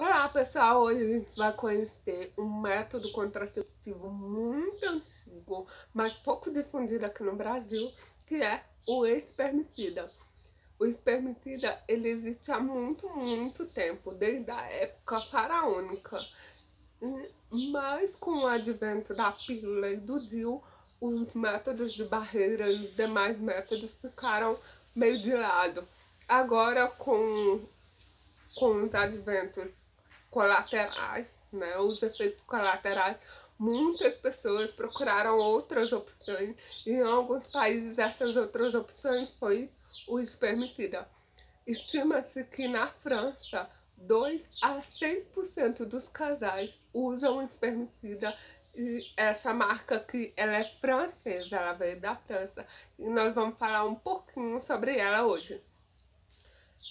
Olá pessoal, hoje a gente vai conhecer um método contraceptivo muito antigo, mas pouco difundido aqui no Brasil, que é o espermicida. O espermicida ele existe há muito tempo, desde a época faraônica. Mas com o advento da pílula e do DIU, os métodos de barreira e os demais métodos ficaram meio de lado. Agora com os adventos colaterais, né, os efeitos colaterais, muitas pessoas procuraram outras opções e em alguns países essas outras opções foi o espermicida. Estima-se que na França 2 a 6% dos casais usam espermicida e essa marca aqui ela é francesa, ela veio da França e nós vamos falar um pouquinho sobre ela hoje.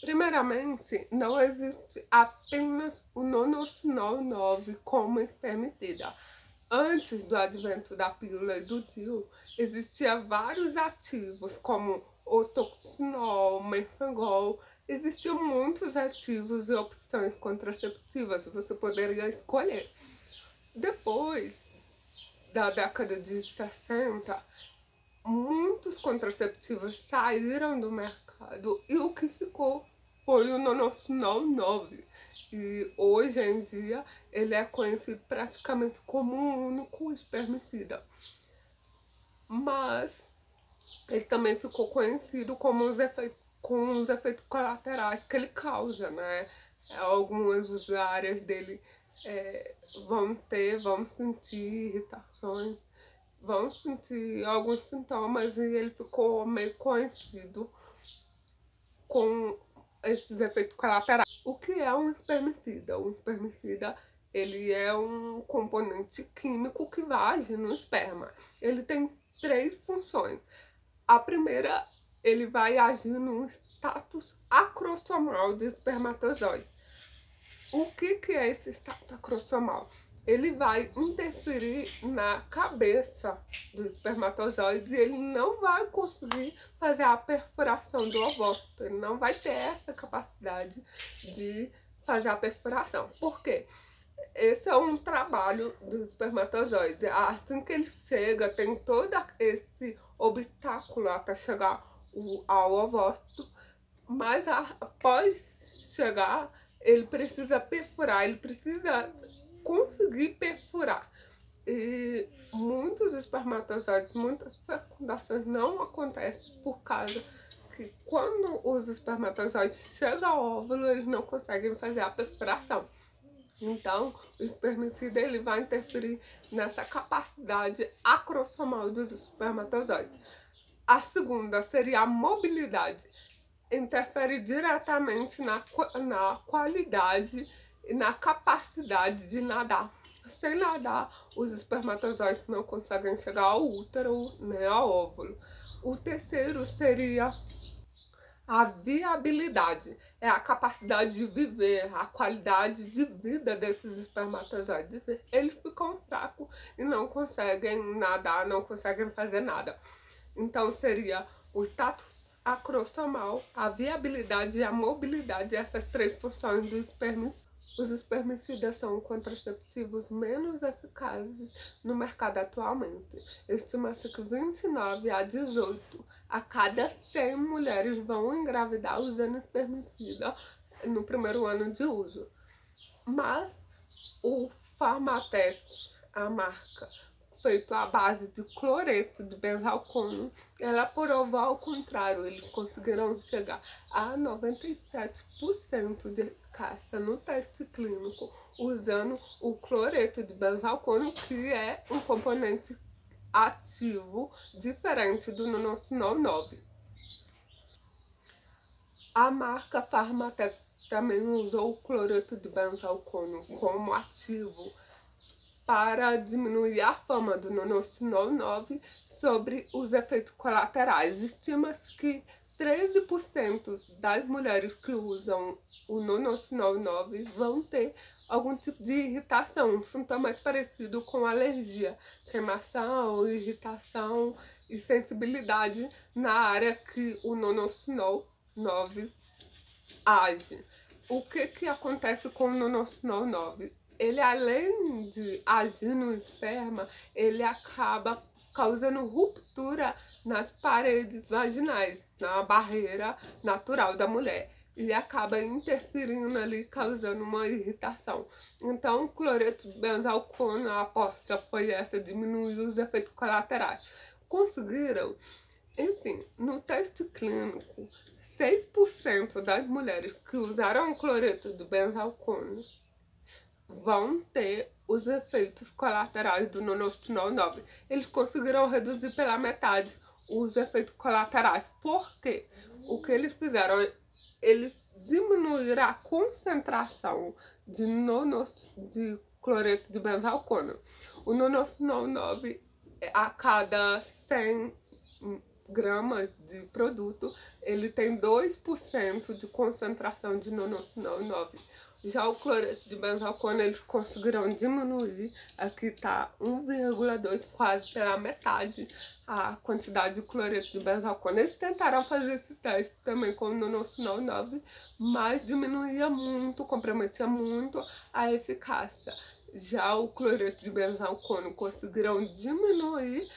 Primeiramente, não existe apenas o nonoxinol 9 como espermicida. Antes do advento da pílula e do DIU, existiam vários ativos como o toxinol, menfengol. Existiam muitos ativos e opções contraceptivas, você poderia escolher. Depois da década de 60, muitos contraceptivos saíram do mercado e o que ficou foi o nonoxinol 9. E hoje em dia ele é conhecido praticamente como um único espermicida. Mas ele também ficou conhecido como com os efeitos colaterais que ele causa, né? Algumas usuárias dele vão sentir irritações, vão sentir alguns sintomas e ele ficou meio conhecido com esses efeitos colaterais. O que é um espermicida? O espermicida ele é um componente químico que vai agir no esperma. Ele tem três funções. A primeira, ele vai agir no status acrossomal do espermatozoide. O que é esse status acrossomal? Ele vai interferir na cabeça do espermatozoide e ele não vai conseguir fazer a perfuração do ovócito. Ele não vai ter essa capacidade de fazer a perfuração. Por quê? Esse é um trabalho do espermatozoide. Assim que ele chega, tem todo esse obstáculo até chegar ao ovócito, mas após chegar, ele precisa perfurar, ele precisa conseguir perfurar. E muitos espermatozoides, muitas fecundações não acontecem por causa que quando os espermatozoides chegam ao óvulo, eles não conseguem fazer a perfuração. Então, o espermicida ele vai interferir nessa capacidade acrossomal dos espermatozoides. A segunda seria a mobilidade. Interfere diretamente na qualidade e na capacidade de nadar. Sem nadar, os espermatozoides não conseguem chegar ao útero nem ao óvulo. O terceiro seria a viabilidade, é a capacidade de viver, a qualidade de vida desses espermatozoides. Eles ficam fracos e não conseguem nadar, não conseguem fazer nada. Então seria o status acrossomal, a viabilidade e a mobilidade, essas três funções do espermicida. Os espermicidas são contraceptivos menos eficazes no mercado atualmente. Estima-se que 29 a 18 a cada 100 mulheres vão engravidar usando espermicida no primeiro ano de uso. Mas o Pharmatec, a marca, feito à base de cloreto de benzalcônio, ela provou ao contrário, eles conseguiram chegar a 97% de eficácia no teste clínico usando o cloreto de benzalcônio, que é um componente ativo diferente do nonoxinol 9. A marca Pharmatec também usou o cloreto de benzalcônio como ativo para diminuir a fama do nonoxinol 9 sobre os efeitos colaterais. Estima-se que 13% das mulheres que usam o nonoxinol 9 vão ter algum tipo de irritação, um sintoma mais parecido com alergia, queimação, irritação e sensibilidade na área que o nonoxinol 9 age. o que acontece com o nonoxinol 9? Ele, além de agir no esperma, ele acaba causando ruptura nas paredes vaginais, na barreira natural da mulher. E acaba interferindo ali, causando uma irritação. Então, o cloreto de benzalcona, a aposta foi essa, diminuir os efeitos colaterais. Conseguiram? Enfim, no teste clínico, 6% das mulheres que usaram o cloreto de benzalcona vão ter os efeitos colaterais do nonoxinol 9. Eles conseguiram reduzir pela metade os efeitos colaterais. Por quê? O que eles fizeram? Eles diminuíram a concentração de cloreto de benzalcona. O nonoxinol 9, a cada 100 gramas de produto, ele tem 2% de concentração de nonoxinol 9. Já o cloreto de benzalcona, eles conseguiram diminuir, aqui tá 1,2, quase pela metade, a quantidade de cloreto de benzalcona. Eles tentaram fazer esse teste também com o nonoxinol 9, mas diminuía muito, comprometia muito a eficácia. Já o cloreto de benzalcona conseguiram diminuir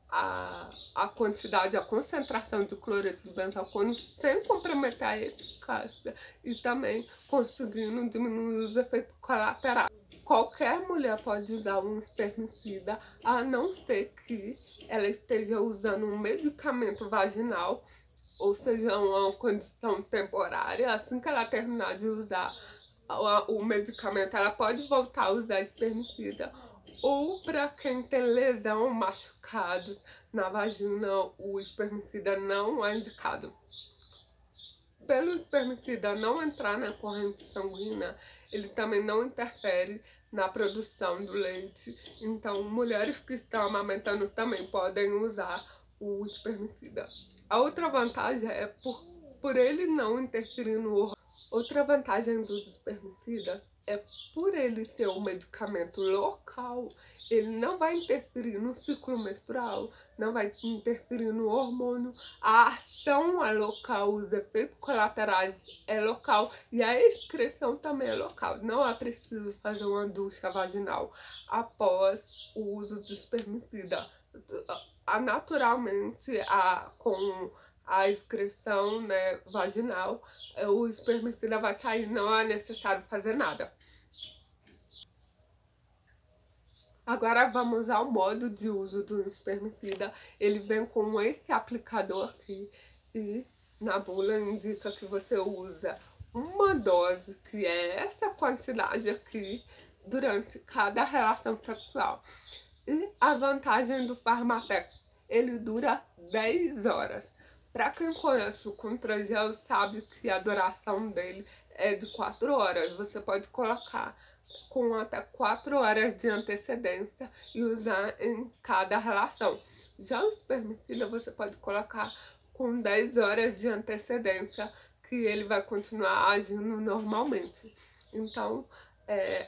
a quantidade, a concentração de cloreto de benzalcona sem comprometer a eficácia e também conseguindo diminuir os efeitos colaterais. Qualquer mulher pode usar um espermicida, a não ser que ela esteja usando um medicamento vaginal, ou seja, uma condição temporária. Assim que ela terminar de usar o medicamento, ela pode voltar a usar espermicida. Ou para quem tem lesão, machucados na vagina, o espermicida não é indicado. Pelo espermicida não entrar na corrente sanguínea, ele também não interfere na produção do leite. Então, mulheres que estão amamentando também podem usar o espermicida. A outra vantagem é por ele não interferir no hormônio. Outra vantagem dos espermicidas é por ele ter um medicamento local, ele não vai interferir no ciclo menstrual, não vai interferir no hormônio. A ação é local, os efeitos colaterais é local e a excreção também é local. Não é preciso fazer uma ducha vaginal após o uso de espermicida. Naturalmente, com a excreção, né, vaginal, o espermicida vai sair, não é necessário fazer nada. Agora vamos ao modo de uso do espermicida. Ele vem com esse aplicador aqui e na bula indica que você usa uma dose, que é essa quantidade aqui, durante cada relação sexual. E a vantagem do Farmatec, ele dura 10 horas. Para quem conhece o Contragel sabe que a duração dele é de 4 horas. Você pode colocar com até 4 horas de antecedência e usar em cada relação. Já o espermicida você pode colocar com 10 horas de antecedência, que ele vai continuar agindo normalmente. Então,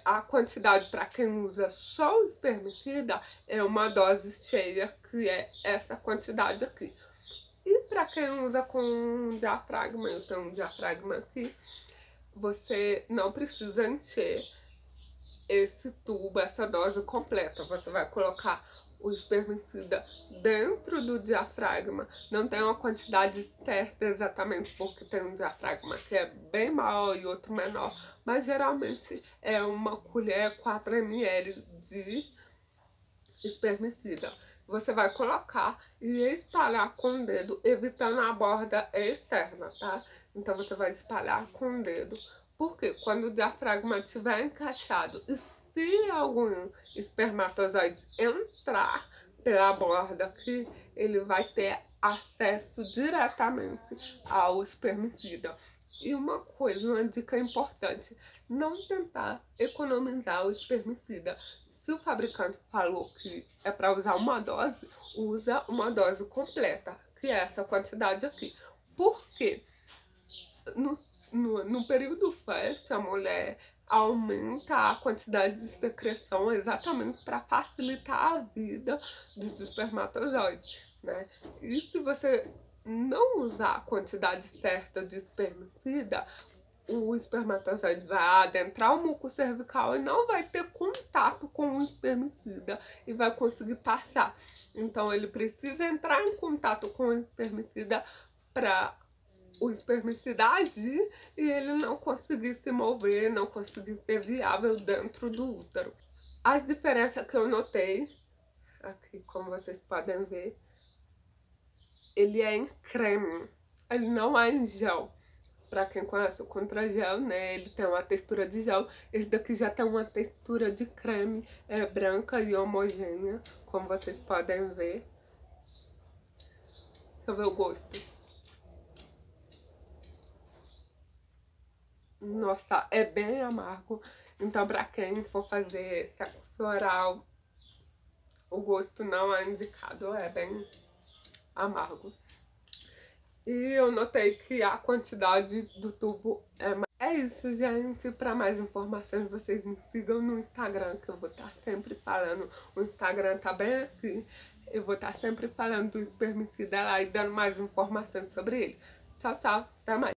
a quantidade para quem usa só o espermicida é uma dose cheia, que é essa quantidade aqui. E para quem usa com diafragma, eu tenho um diafragma aqui, você não precisa encher esse tubo, essa dose completa. Você vai colocar o espermicida dentro do diafragma. Não tem uma quantidade certa exatamente, porque tem um diafragma que é bem maior e outro menor, mas geralmente é uma colher 4 ml de espermicida. Você vai colocar e espalhar com o dedo, evitando a borda externa, tá? Então você vai espalhar com o dedo. Porque quando o diafragma estiver encaixado e se algum espermatozoide entrar pela borda aqui, ele vai ter acesso diretamente ao espermicida. E uma coisa, uma dica importante, não tentar economizar o espermicida. Se o fabricante falou que é para usar uma dose, usa uma dose completa, que é essa quantidade aqui. Por quê? No período fértil, a mulher aumenta a quantidade de secreção exatamente para facilitar a vida dos espermatozoides, né? E se você não usar a quantidade certa de espermicida, o espermatozoide vai adentrar o muco cervical e não vai ter contato com o espermicida e vai conseguir passar. Então ele precisa entrar em contato com o espermicida para o espermicida agir e ele não conseguir se mover, não conseguir ser viável dentro do útero. As diferenças que eu notei, aqui como vocês podem ver, ele é em creme, ele não é em gel. Pra quem conhece o Contra-Gel, né, ele tem uma textura de gel, esse daqui já tem uma textura de creme, é branca e homogênea, como vocês podem ver. Deixa eu ver o gosto. Nossa, é bem amargo. Então, pra quem for fazer sexo oral, o gosto não é indicado, é bem amargo. E eu notei que a quantidade do tubo é mais. É isso, gente. Pra mais informações, vocês me sigam no Instagram, que eu vou estar sempre falando. O Instagram tá bem aqui. Eu vou estar sempre falando do espermicida lá e dando mais informações sobre ele. Tchau, tchau. Até mais.